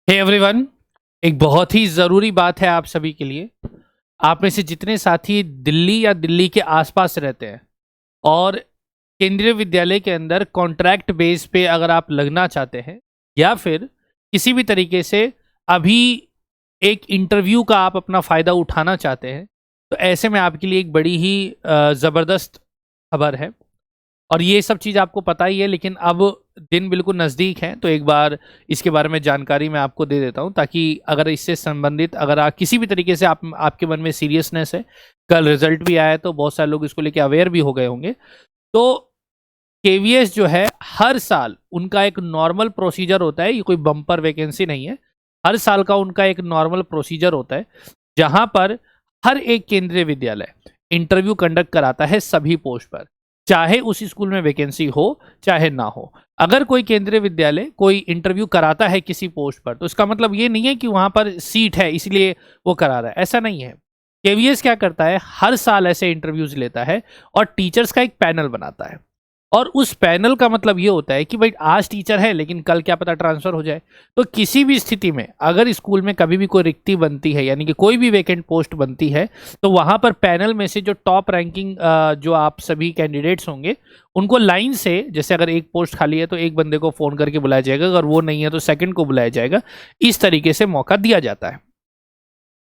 Hey everyone, एक बहुत ही ज़रूरी बात है आप सभी के लिए। आप में से जितने साथी दिल्ली या दिल्ली के आसपास रहते हैं और केंद्रीय विद्यालय के अंदर कॉन्ट्रैक्ट बेस पे अगर आप लगना चाहते हैं या फिर किसी भी तरीके से अभी एक इंटरव्यू का आप अपना फ़ायदा उठाना चाहते हैं, तो ऐसे में आपके लिए एक बड़ी ही ज़बरदस्त खबर है। और ये सब चीज़ आपको पता ही है, लेकिन अब दिन बिल्कुल नज़दीक हैं, तो एक बार इसके बारे में जानकारी मैं आपको दे देता हूँ, ताकि अगर इससे संबंधित अगर आप किसी भी तरीके से आपके मन में सीरियसनेस है, कल रिजल्ट भी आया है तो बहुत सारे लोग इसको लेके अवेयर भी हो गए होंगे। तो केवीएस जो है, हर साल उनका एक नॉर्मल प्रोसीजर होता है, ये कोई बम्पर वैकेंसी नहीं है। हर साल का उनका एक नॉर्मल प्रोसीजर होता है, जहां पर हर एक केंद्रीय विद्यालय इंटरव्यू कंडक्ट कराता है सभी पोस्ट पर, चाहे उस स्कूल में वैकेंसी हो चाहे ना हो। अगर कोई केंद्रीय विद्यालय कोई इंटरव्यू कराता है किसी पोस्ट पर, तो इसका मतलब ये नहीं है कि वहां पर सीट है इसलिए वो करा रहा है, ऐसा नहीं है। केवीएस क्या करता है, हर साल ऐसे इंटरव्यूज लेता है और टीचर्स का एक पैनल बनाता है। और उस पैनल का मतलब ये होता है कि भाई आज टीचर है लेकिन कल क्या पता ट्रांसफर हो जाए। तो किसी भी स्थिति में अगर स्कूल में कभी भी कोई रिक्ति बनती है, यानी कि कोई भी वैकेंट पोस्ट बनती है, तो वहां पर पैनल में से जो टॉप रैंकिंग जो आप सभी कैंडिडेट्स होंगे, उनको लाइन से, जैसे अगर एक पोस्ट खाली है तो एक बंदे को फोन करके बुलाया जाएगा, अगर वो नहीं है तो सेकंड को बुलाया जाएगा। इस तरीके से मौका दिया जाता है।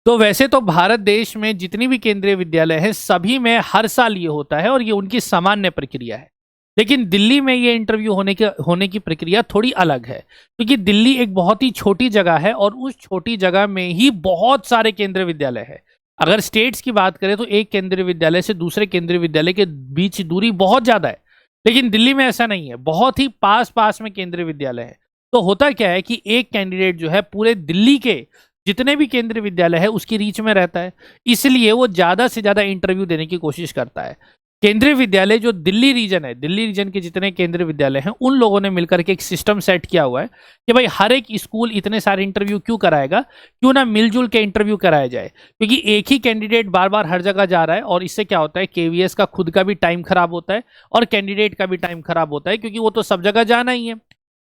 तो वैसे तो भारत देश में जितनी भी केंद्रीय विद्यालय हैं, सभी में हर साल ये होता है और ये उनकी सामान्य प्रक्रिया है। लेकिन दिल्ली में ये इंटरव्यू होने की प्रक्रिया थोड़ी अलग है, क्योंकि दिल्ली एक बहुत ही छोटी जगह है और उस छोटी जगह में ही बहुत सारे केंद्रीय विद्यालय है। अगर स्टेट्स की बात करें तो एक केंद्रीय विद्यालय से दूसरे केंद्रीय विद्यालय के बीच दूरी बहुत ज्यादा है, लेकिन दिल्ली में ऐसा नहीं है, बहुत ही पास पास में केंद्रीय विद्यालय है। तो होता क्या है कि एक कैंडिडेट जो है पूरे दिल्ली के जितने भी केंद्रीय विद्यालय है उसकी रीच में रहता है, इसलिए वो ज्यादा से ज्यादा इंटरव्यू देने की कोशिश करता है। केंद्रीय विद्यालय जो दिल्ली रीजन है, दिल्ली रीजन के जितने केंद्रीय विद्यालय हैं, उन लोगों ने मिलकर के एक सिस्टम सेट किया हुआ है कि भाई हर एक स्कूल इतने सारे इंटरव्यू क्यों कराएगा, क्यों ना मिलजुल के इंटरव्यू कराया जाए। क्योंकि एक ही कैंडिडेट बार बार हर जगह जा रहा है और इससे क्या होता है, केवीएस का खुद का भी टाइम खराब होता है और कैंडिडेट का भी टाइम खराब होता है, क्योंकि वो तो सब जगह जाना ही है।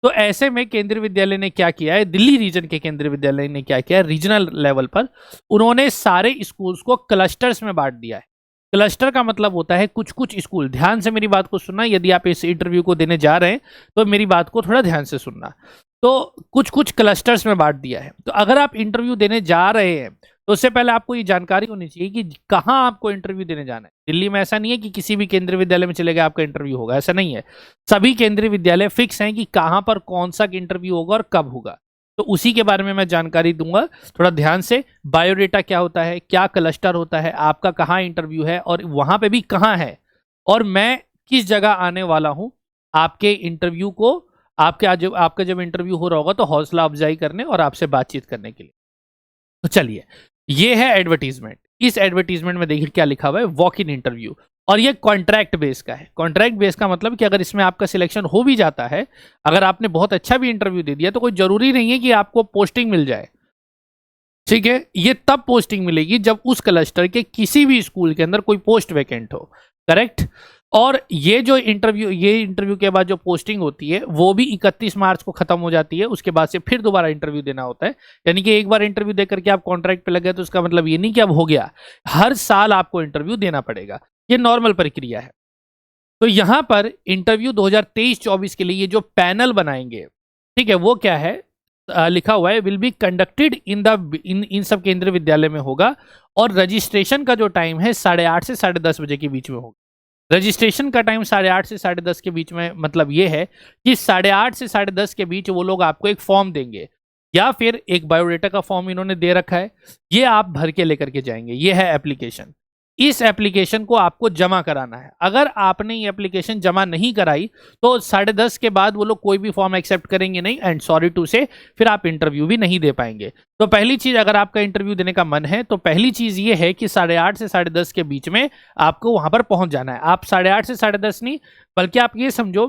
तो ऐसे में केंद्रीय विद्यालय ने क्या किया है, दिल्ली रीजन के केंद्रीय विद्यालय ने क्या किया है, रीजनल लेवल पर उन्होंने सारे स्कूल्स को क्लस्टर्स में बांट दिया है। क्लस्टर का मतलब होता है कुछ कुछ स्कूल, ध्यान से मेरी बात को सुनना, यदि आप इस इंटरव्यू को देने जा रहे हैं तो मेरी बात को थोड़ा ध्यान से सुनना। तो कुछ कुछ क्लस्टर्स में बांट दिया है। तो अगर आप इंटरव्यू देने जा रहे हैं तो उससे पहले आपको ये जानकारी होनी चाहिए कि कहाँ आपको इंटरव्यू देने जाना है। दिल्ली में ऐसा नहीं है कि किसी भी केंद्रीय विद्यालय में चले गए आपका इंटरव्यू होगा, ऐसा नहीं है। सभी केंद्रीय विद्यालय फिक्स हैं कि कहाँ पर कौन सा इंटरव्यू होगा और कब होगा। तो उसी के बारे में मैं जानकारी दूंगा, थोड़ा ध्यान से। बायोडेटा क्या होता है, क्या क्लस्टर होता है, आपका कहाँ इंटरव्यू है और वहां पे भी कहाँ है, और मैं किस जगह आने वाला हूं आपके इंटरव्यू को, आपका जब इंटरव्यू हो रहा होगा तो हौसला अफजाई करने और आपसे बातचीत करने के लिए। तो चलिए, ये है एडवर्टीजमेंट। इस एडवर्टीजमेंट में देखिए क्या लिखा हुआ है, वॉक इन इंटरव्यू। और ये कॉन्ट्रैक्ट बेस का है। कॉन्ट्रैक्ट बेस का मतलब कि अगर इसमें आपका सिलेक्शन हो भी जाता है, अगर आपने बहुत अच्छा भी इंटरव्यू दे दिया, तो कोई जरूरी नहीं है कि आपको पोस्टिंग मिल जाए। ठीक है, ये तब पोस्टिंग मिलेगी जब उस क्लस्टर के किसी भी स्कूल के अंदर कोई पोस्ट वैकेंट हो। करेक्ट। और ये इंटरव्यू के बाद जो पोस्टिंग होती है वो भी 31 मार्च को खत्म हो जाती है। उसके बाद से फिर दोबारा इंटरव्यू देना होता है। यानी कि एक बार इंटरव्यू दे करके आप कॉन्ट्रैक्ट पे लग गए तो उसका मतलब ये नहीं कि अब हो गया, हर साल आपको इंटरव्यू देना पड़ेगा। ये नॉर्मल प्रक्रिया है। तो यहां पर इंटरव्यू 2023-24 के लिए ये जो पैनल बनाएंगे, ठीक है, वो क्या है, लिखा हुआ है विल बी कंडक्टेड इन सब केंद्रीय विद्यालय में होगा। और रजिस्ट्रेशन का जो टाइम है 8:30 से 10:30 बजे के बीच में होगा। रजिस्ट्रेशन का टाइम 8:30 से 10:30 के बीच में, मतलब ये है कि 8:30 से 10:30 के बीच वो लोग आपको एक फॉर्म देंगे, या फिर एक बायोडेटा का फॉर्म इन्होंने दे रखा है, ये आप भर के लेकर के जाएंगे। ये है एप्लीकेशन। इस एप्लीकेशन को आपको जमा कराना है। अगर आपने ये एप्लीकेशन जमा नहीं कराई तो 10:30 के बाद वो लोग कोई भी फॉर्म एक्सेप्ट करेंगे नहीं, एंड सॉरी टू से फिर आप इंटरव्यू भी नहीं दे पाएंगे। तो पहली चीज, अगर आपका इंटरव्यू देने का मन है तो पहली चीज ये है कि 8:30 से 10:30 के बीच में आपको वहां पर पहुंच जाना है। आप 8:30 से 10:30 नहीं, बल्कि आप ये समझो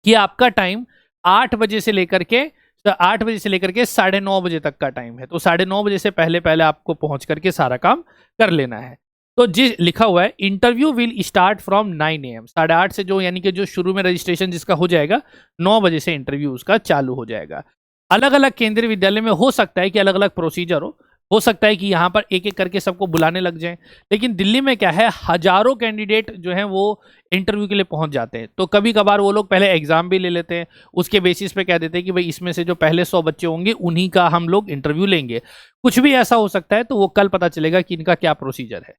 कि आपका टाइम 8 बजे से लेकर के 9:30 बजे तक का टाइम है। तो 9:30 बजे से पहले पहले आपको पहुंच करके सारा काम कर लेना है। तो जिस लिखा हुआ है interview will start from 9 AM, 8:30 से, जो यानी कि जो शुरू में रजिस्ट्रेशन जिसका हो जाएगा, 9 बजे से इंटरव्यू उसका चालू हो जाएगा। अलग अलग केंद्रीय विद्यालय में हो सकता है कि अलग अलग प्रोसीजर हो सकता है कि यहाँ पर एक एक करके सबको बुलाने लग जाएं, लेकिन दिल्ली में क्या है, हजारों कैंडिडेट जो हैं वो इंटरव्यू के लिए पहुंच जाते हैं। तो कभी कभार वो लोग पहले एग्जाम भी ले लेते हैं, उसके बेसिस पे कह देते हैं कि भाई इसमें से जो पहले 100 बच्चे होंगे उन्हीं का हम लोग इंटरव्यू लेंगे। कुछ भी ऐसा हो सकता है, तो वो कल पता चलेगा कि इनका क्या प्रोसीजर है।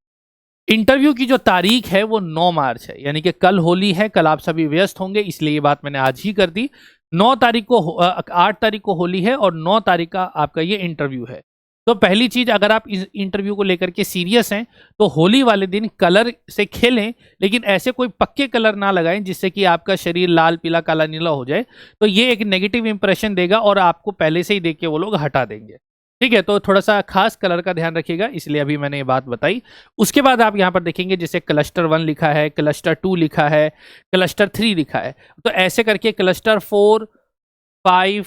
इंटरव्यू की जो तारीख है वो 9 मार्च है, यानी कि कल होली है, कल आप सभी व्यस्त होंगे, इसलिए ये बात मैंने आज ही कर दी। 9 तारीख को 8 तारीख को होली है और 9 तारीख का आपका ये इंटरव्यू है। तो पहली चीज, अगर आप इस इंटरव्यू को लेकर के सीरियस हैं तो होली वाले दिन कलर से खेलें, लेकिन ऐसे कोई पक्के कलर ना लगाएं जिससे कि आपका शरीर लाल पीला काला नीला हो जाए, तो ये एक नेगेटिव इंप्रेशन देगा और आपको पहले से ही देख के वो लोग हटा देंगे। ठीक है, तो थोड़ा सा खास कलर का ध्यान रखिएगा, इसलिए अभी मैंने ये बात बताई। उसके बाद आप यहाँ पर देखेंगे जैसे क्लस्टर 1 लिखा है, क्लस्टर 2 लिखा है, क्लस्टर 3 लिखा है, तो ऐसे करके क्लस्टर 4, 5,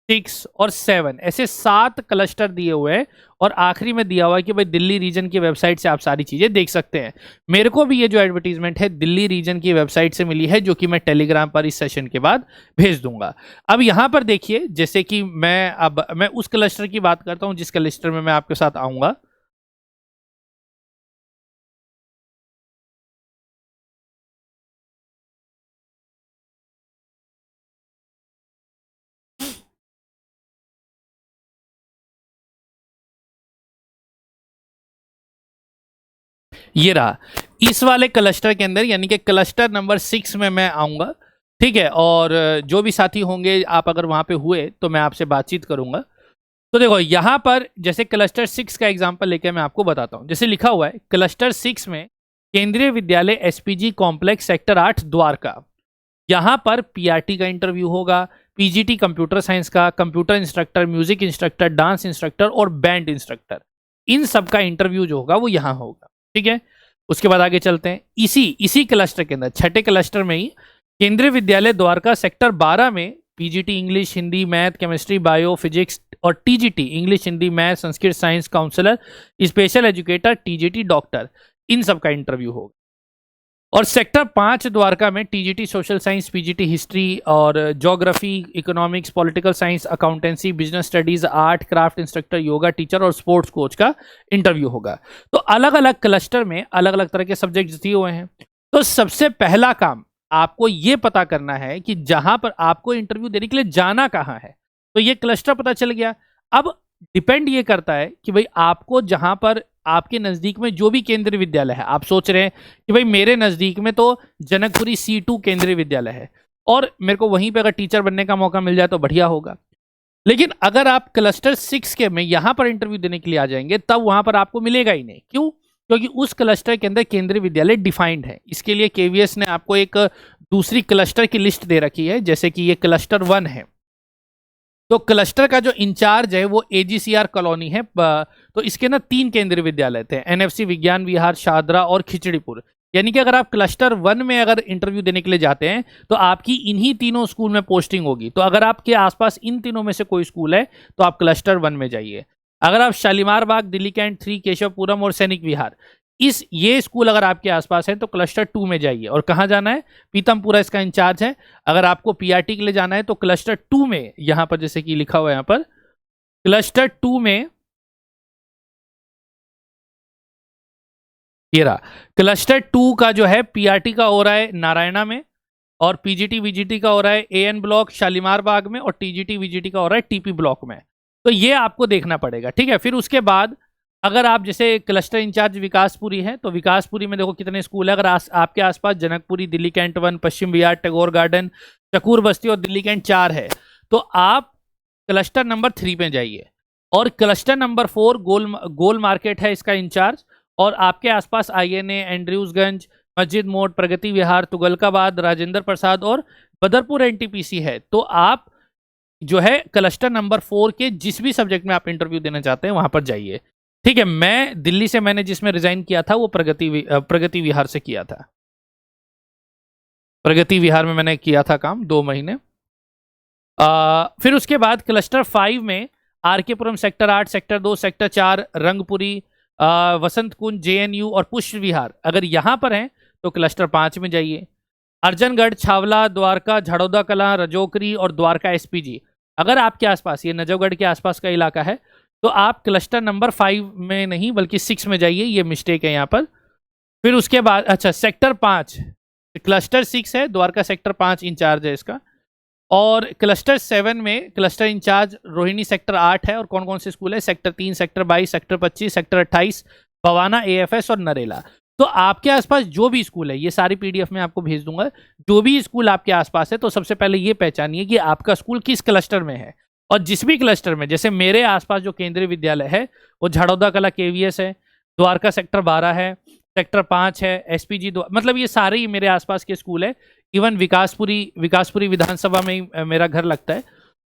6 और 7 ऐसे 7 क्लस्टर दिए हुए हैं, और आखिरी में दिया हुआ है कि भाई दिल्ली रीजन की वेबसाइट से आप सारी चीजें देख सकते हैं। मेरे को भी ये जो एडवर्टीजमेंट है दिल्ली रीजन की वेबसाइट से मिली है, जो कि मैं टेलीग्राम पर इस सेशन के बाद भेज दूंगा। अब यहां पर देखिए, जैसे कि मैं उस क्लस्टर की बात करता हूं जिस क्लस्टर में मैं आपके साथ आऊंगा। ये रहा, इस वाले क्लस्टर के अंदर, यानी कि क्लस्टर नंबर 6 में मैं आऊंगा। ठीक है, और जो भी साथी होंगे, आप अगर वहां पे हुए तो मैं आपसे बातचीत करूंगा। तो देखो यहां पर जैसे क्लस्टर 6 का एग्जांपल लेकर मैं आपको बताता हूं। जैसे लिखा हुआ है क्लस्टर 6 में केंद्रीय विद्यालय एसपीजी कॉम्प्लेक्स सेक्टर 8 द्वारका। यहां पर पीआरटी का इंटरव्यू होगा, पीजीटी कंप्यूटर साइंस का, computer instructor, music instructor, dance instructor और बैंड इंस्ट्रक्टर, इन सब का इंटरव्यू जो होगा वो यहां होगा। ठीक है, उसके बाद आगे चलते हैं। इसी इसी क्लस्टर के अंदर, छठे क्लस्टर में ही केंद्रीय विद्यालय द्वारका सेक्टर 12 में PGT English Hindi math chemistry bio physics और TGT English Hindi math Sanskrit science counsellor special educator TGT doctor, इन सब का इंटरव्यू होगा। और सेक्टर 5 द्वारका में TGT social science, PGT history और geography, economics, political science, accountancy, business studies, art, craft instructor, yoga teacher और sports coach का इंटरव्यू होगा। तो अलग अलग क्लस्टर में अलग अलग तरह के सब्जेक्ट्स दिए हुए हैं। तो सबसे पहला काम आपको ये पता करना है कि जहां पर आपको इंटरव्यू देने के लिए जाना कहाँ है। तो ये क्लस्टर पता चल गया। अब डिपेंड ये करता है कि भाई आपको जहां पर आपके नजदीक में जो भी केंद्रीय विद्यालय है, आप सोच रहे हैं कि भाई मेरे नजदीक में तो जनकपुरी C2 केंद्रीय विद्यालय है और मेरे को वहीं पे अगर टीचर बनने का मौका मिल जाए तो बढ़िया होगा। लेकिन अगर आप क्लस्टर 6 के में यहां पर इंटरव्यू देने के लिए आ जाएंगे, तब वहां पर आपको मिलेगा ही नहीं। क्यों? क्योंकि उस क्लस्टर के अंदर केंद्रीय विद्यालय डिफाइंड है। इसके लिए केवीएस ने आपको एक दूसरी क्लस्टर की लिस्ट दे रखी है, जैसे कि ये क्लस्टर 1 है। तो क्लस्टर का जो इंचार्ज है वो एजीसीआर कॉलोनी है। तो इसके ना 3 केंद्रीय विद्यालय थे, एनएफसी, विज्ञान विहार, शादरा और खिचड़ीपुर। यानी कि अगर आप क्लस्टर 1 में अगर इंटरव्यू देने के लिए जाते हैं तो आपकी इन्हीं तीनों स्कूल में पोस्टिंग होगी। तो अगर आपके आसपास इन तीनों में से कोई स्कूल है तो आप क्लस्टर 1 में जाइए। अगर आप शालीमार बाग, दिल्ली कैंट 3, केशवपुरम और सैनिक विहार, ये स्कूल अगर आपके आसपास है तो क्लस्टर 2 में जाइए। और कहाँ जाना है? पीतमपुरा इसका इंचार्ज है। अगर आपको पीआरटी के लिए जाना है तो क्लस्टर 2 में, यहां पर जैसे कि लिखा हुआ है, यहां पर क्लस्टर 2 में ये रहा। क्लस्टर 2 का जो है पीआरटी का हो रहा है नारायणा में, और पीजीटी वीजीटी का हो रहा है एएन ब्लॉक शालीमार बाग में, और टीजीटी वीजीटी का हो रहा है टीपी ब्लॉक में। तो ये आपको देखना पड़ेगा। ठीक है, फिर उसके बाद अगर आप जैसे क्लस्टर इंचार्ज विकासपुरी है तो विकासपुरी में देखो कितने स्कूल है। अगर आपके आसपास जनकपुरी, दिल्ली कैंट 1, पश्चिम विहार, टैगोर गार्डन, चकूर बस्ती और दिल्ली कैंट 4 है, तो आप क्लस्टर नंबर 3 पे जाइए। और क्लस्टर नंबर 4 गोल मार्केट है इसका इंचार्ज, और आपके आसपास आईएनए, एंड्रयूजगंज, मस्जिद मोड़, प्रगति विहार, तुगलकाबाद, राजेंद्र प्रसाद और बदरपुर एनटीपीसी है। तो आप जो है क्लस्टर नंबर 4 के जिस भी सब्जेक्ट में आप इंटरव्यू देना चाहते हैं वहां पर जाइए। ठीक है, मैं दिल्ली से मैंने जिसमें रिजाइन किया था वो प्रगति विहार से किया था। प्रगति विहार में मैंने किया था काम 2 महीने। फिर उसके बाद क्लस्टर 5 में R K Puram sector 8, sector 2, sector 4, Rangpuri, Vasant Kunj, JNU और पुष्प विहार, अगर यहां पर हैं तो क्लस्टर 5 में जाइए। अर्जनगढ़, छावला, द्वारका, झड़ौदा कला, रजोकरी और द्वारका एसपीजी, अगर आपके आसपास ये नजफगढ़ के आसपास का इलाका है तो आप क्लस्टर नंबर 5 में नहीं बल्कि 6 में जाइए, ये मिस्टेक है यहाँ पर। फिर उसके बाद अच्छा सेक्टर 5, क्लस्टर 6 है, द्वारका सेक्टर 5 इंचार्ज है इसका। और क्लस्टर 7 में क्लस्टर इंचार्ज रोहिणी सेक्टर 8 है। और कौन कौन से स्कूल है? Sector 3, sector 22, sector 25, sector 28, Bawana, AFS और नरेला। तो आपके आसपास जो भी स्कूल है, ये सारी PDF में आपको भेज दूंगा, जो भी स्कूल आपके आसपास है, तो सबसे पहले ये पहचानिए कि आपका स्कूल किस क्लस्टर में है। और जिस भी क्लस्टर में, जैसे मेरे आसपास जो केंद्रीय विद्यालय है वो झाड़ौदा कला KVS है, द्वारका सेक्टर 12 है, सेक्टर 5 है, SPG मतलब ये सारे ही मेरे आसपास के स्कूल है। इवन विकासपुरी विधानसभा में ही मेरा घर लगता है,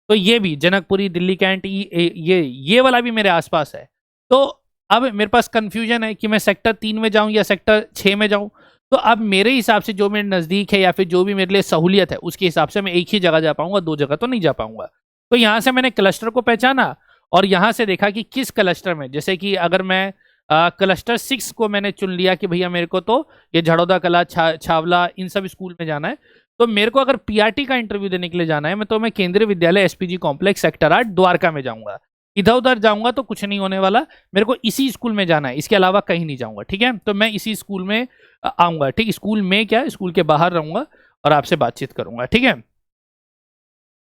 तो ये भी जनकपुरी, दिल्ली कैंट, ये वाला भी मेरे आसपास है। तो अब मेरे पास कंफ्यूजन है कि मैं सेक्टर 3 में जाऊं या सेक्टर 6 में जाऊं। तो अब मेरे हिसाब से जो मेरे नज़दीक है या फिर जो भी मेरे लिए सहूलियत है उसके हिसाब से मैं एक ही जगह जा पाऊंगा, 2 जगह तो नहीं जा पाऊंगा। तो यहाँ से मैंने क्लस्टर को पहचाना और यहाँ से देखा कि किस क्लस्टर में, जैसे कि अगर मैं क्लस्टर 6 को मैंने चुन लिया कि भैया मेरे को तो ये झड़ौदा कला, छावला, इन सब स्कूल में जाना है, तो मेरे को अगर PRT का इंटरव्यू देने के लिए जाना है तो मैं केंद्रीय विद्यालय SPG कॉम्प्लेक्स सेक्टर 8 द्वारका में जाऊंगा। इधर उधर जाऊंगा तो कुछ नहीं होने वाला, मेरे को इसी स्कूल में जाना है, इसके अलावा कहीं नहीं जाऊंगा। ठीक है, तो मैं इसी स्कूल में आऊंगा। ठीक, स्कूल में क्या, स्कूल के बाहर रहूंगा और आपसे बातचीत करूंगा। ठीक है,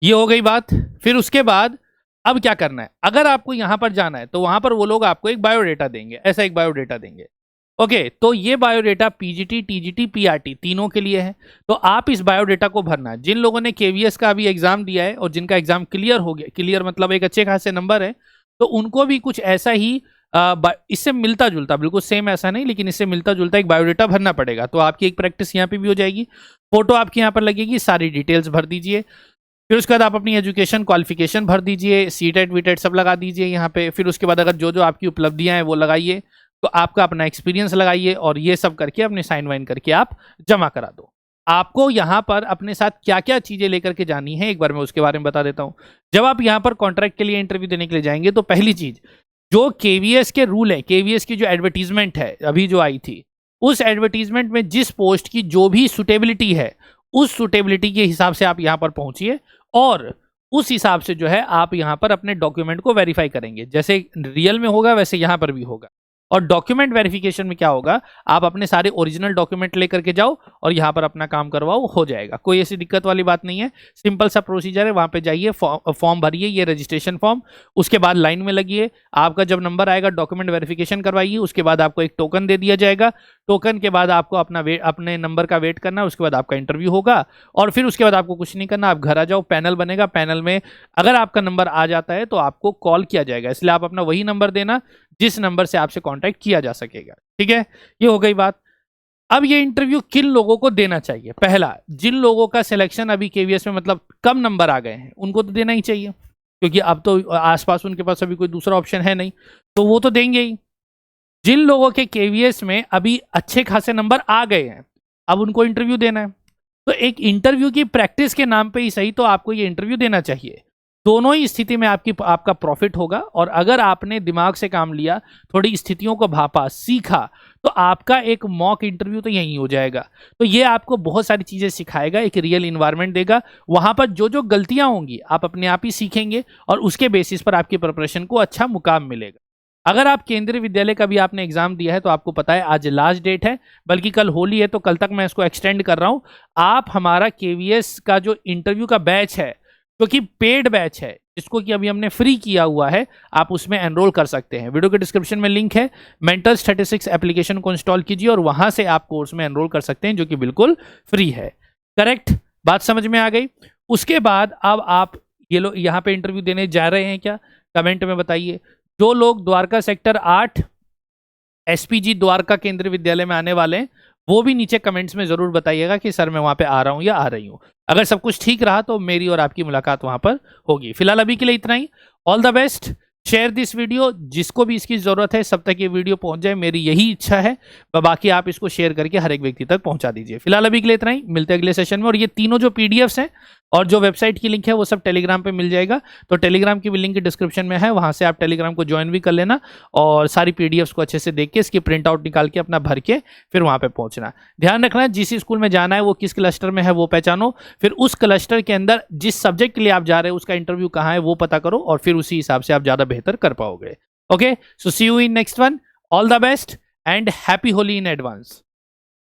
ये हो गई बात। फिर उसके बाद अब क्या करना है? अगर आपको यहां पर जाना है तो वहां पर वो लोग आपको एक बायोडेटा देंगे, ऐसा एक बायोडेटा देंगे। ओके, तो ये बायोडेटा PGT, TGT, PRT तीनों के लिए है। तो आप इस बायोडेटा को भरना। जिन लोगों ने KVS का अभी एग्जाम दिया है और जिनका एग्जाम क्लियर हो गया, क्लियर मतलब एक अच्छे खासे नंबर है, तो उनको भी कुछ ऐसा ही इससे मिलता जुलता, बिल्कुल सेम ऐसा नहीं लेकिन इससे मिलता जुलता एक बायोडेटा भरना पड़ेगा। तो आपकी एक प्रैक्टिस यहाँ पे भी हो जाएगी, फोटो आपकी यहाँ पर लगेगी, सारी डिटेल्स भर दीजिए। फिर उसके बाद आप अपनी एजुकेशन क्वालिफिकेशन भर दीजिए, सीटेट वीटेट सब लगा दीजिए यहाँ पे। फिर उसके बाद अगर जो जो आपकी उपलब्धियां हैं वो लगाइए, तो आपका अपना एक्सपीरियंस लगाइए और ये सब करके अपने साइन वाइन करके आप जमा करा दो। आपको यहाँ पर अपने साथ क्या क्या चीजें लेकर के जानी है एक बार मैं उसके बारे में बता देता हूँ। जब आप यहाँ पर कॉन्ट्रैक्ट के लिए इंटरव्यू देने के लिए जाएंगे तो पहली चीज जो KVS के रूल है, KVS की जो एडवर्टीजमेंट है अभी जो आई थी, उस एडवर्टीजमेंट में जिस पोस्ट की जो भी सुटेबिलिटी है उस सुटेबिलिटी के हिसाब से आप यहाँ पर पहुंचिए और उस हिसाब से जो है आप यहाँ पर अपने डॉक्यूमेंट को वेरीफाई करेंगे। जैसे रियल में होगा वैसे यहाँ पर भी होगा। और डॉक्यूमेंट वेरिफिकेशन में क्या होगा, आप अपने सारे ओरिजिनल डॉक्यूमेंट लेकर के जाओ और यहाँ पर अपना काम करवाओ, हो जाएगा। कोई ऐसी दिक्कत वाली बात नहीं है, सिंपल सा प्रोसीजर है। वहाँ पे जाइए, फॉर्म भरिए, ये रजिस्ट्रेशन फॉर्म, उसके बाद लाइन में लगिए। आपका जब नंबर आएगा डॉक्यूमेंट वेरिफिकेशन करवाइए, उसके बाद आपको एक टोकन दे दिया जाएगा। टोकन के बाद आपको अपने नंबर का वेट करना है, उसके बाद आपका इंटरव्यू होगा और फिर उसके बाद आपको कुछ नहीं करना, आप घर आ जाओ। पैनल बनेगा, पैनल में अगर आपका नंबर आ जाता है तो आपको कॉल किया जाएगा, इसलिए आप अपना वही नंबर देना जिस नंबर से आपसे कांटेक्ट किया जा सकेगा। ठीक है, ये हो गई बात। अब ये इंटरव्यू किन लोगों को देना चाहिए? पहला, जिन लोगों का सिलेक्शन अभी KVS में मतलब कम नंबर आ गए हैं उनको तो देना ही चाहिए, क्योंकि अब तो आसपास उनके पास अभी कोई दूसरा ऑप्शन है नहीं, तो वो तो देंगे ही। जिन लोगों के KVS में अभी अच्छे खासे नंबर आ गए हैं अब उनको इंटरव्यू देना है, तो एक इंटरव्यू की प्रैक्टिस के नाम पे ही सही तो आपको ये इंटरव्यू देना चाहिए। दोनों ही स्थिति में आपका प्रॉफिट होगा। और अगर आपने दिमाग से काम लिया, थोड़ी स्थितियों को भापा, सीखा, तो आपका एक मॉक इंटरव्यू तो यही हो जाएगा। तो ये आपको बहुत सारी चीजें सिखाएगा, एक रियल इन्वायरमेंट देगा। वहां पर जो जो गलतियां होंगी आप अपने आप ही सीखेंगे और उसके बेसिस पर आपकी प्रिपरेशन को अच्छा मुकाम मिलेगा। अगर आप केंद्रीय विद्यालय का भी आपने एग्जाम दिया है तो आपको पता है आज लास्ट डेट है, बल्कि कल होली है, तो कल तक मैं इसको एक्सटेंड कर रहा हूं। आप हमारा KVS का जो इंटरव्यू का बैच है, क्योंकि पेड बैच है, जिसको कि अभी हमने फ्री किया हुआ है, आप उसमें एनरोल कर सकते हैं। वीडियो के डिस्क्रिप्शन में लिंक है, मेंटल स्टैटिस्टिक्स एप्लीकेशन को इंस्टॉल कीजिए और वहां से आप कोर्स में एनरोल कर सकते हैं, जो कि बिल्कुल फ्री है। करेक्ट, बात समझ में आ गई। उसके बाद अब आप ये लोग यहाँ पे इंटरव्यू देने जा रहे हैं क्या, कमेंट में बताइए। जो लोग द्वारका सेक्टर 8 SPG द्वारका केंद्रीय विद्यालय में आने वाले हैं वो भी नीचे कमेंट्स में जरूर बताइएगा कि सर मैं वहां पे आ रहा हूं या आ रही हूं। अगर सब कुछ ठीक रहा तो मेरी और आपकी मुलाकात वहां पर होगी। फिलहाल अभी के लिए इतना ही। All the best, share this video, जिसको भी इसकी जरूरत है सब तक ये वीडियो पहुंच जाए, मेरी यही इच्छा है। बाकी आप इसको शेयर करके हर एक व्यक्ति तक पहुंचा दीजिए। फिलहाल अभी के लिए इतना ही, मिलते हैं अगले सेशन में। और ये तीनों जो PDFs हैं और जो वेबसाइट की लिंक है वो सब टेलीग्राम पे मिल जाएगा, तो टेलीग्राम की भी लिंक डिस्क्रिप्शन में है, वहां से आप टेलीग्राम को ज्वाइन भी कर लेना और सारी पीडीएफ्स को अच्छे से देख के इसकी प्रिंट आउट निकाल के अपना भर के फिर वहां पे पहुंचना। ध्यान रखना जिस स्कूल में जाना है वो किस क्लस्टर में है वो पहचानो, फिर उस क्लस्टर के अंदर जिस सब्जेक्ट के लिए आप जा रहे हो उसका इंटरव्यू कहाँ है वो पता करो, और फिर उसी हिसाब से आप ज्यादा बेहतर कर पाओगे। Okay, so see you in next one, all the best and happy Holi in advance.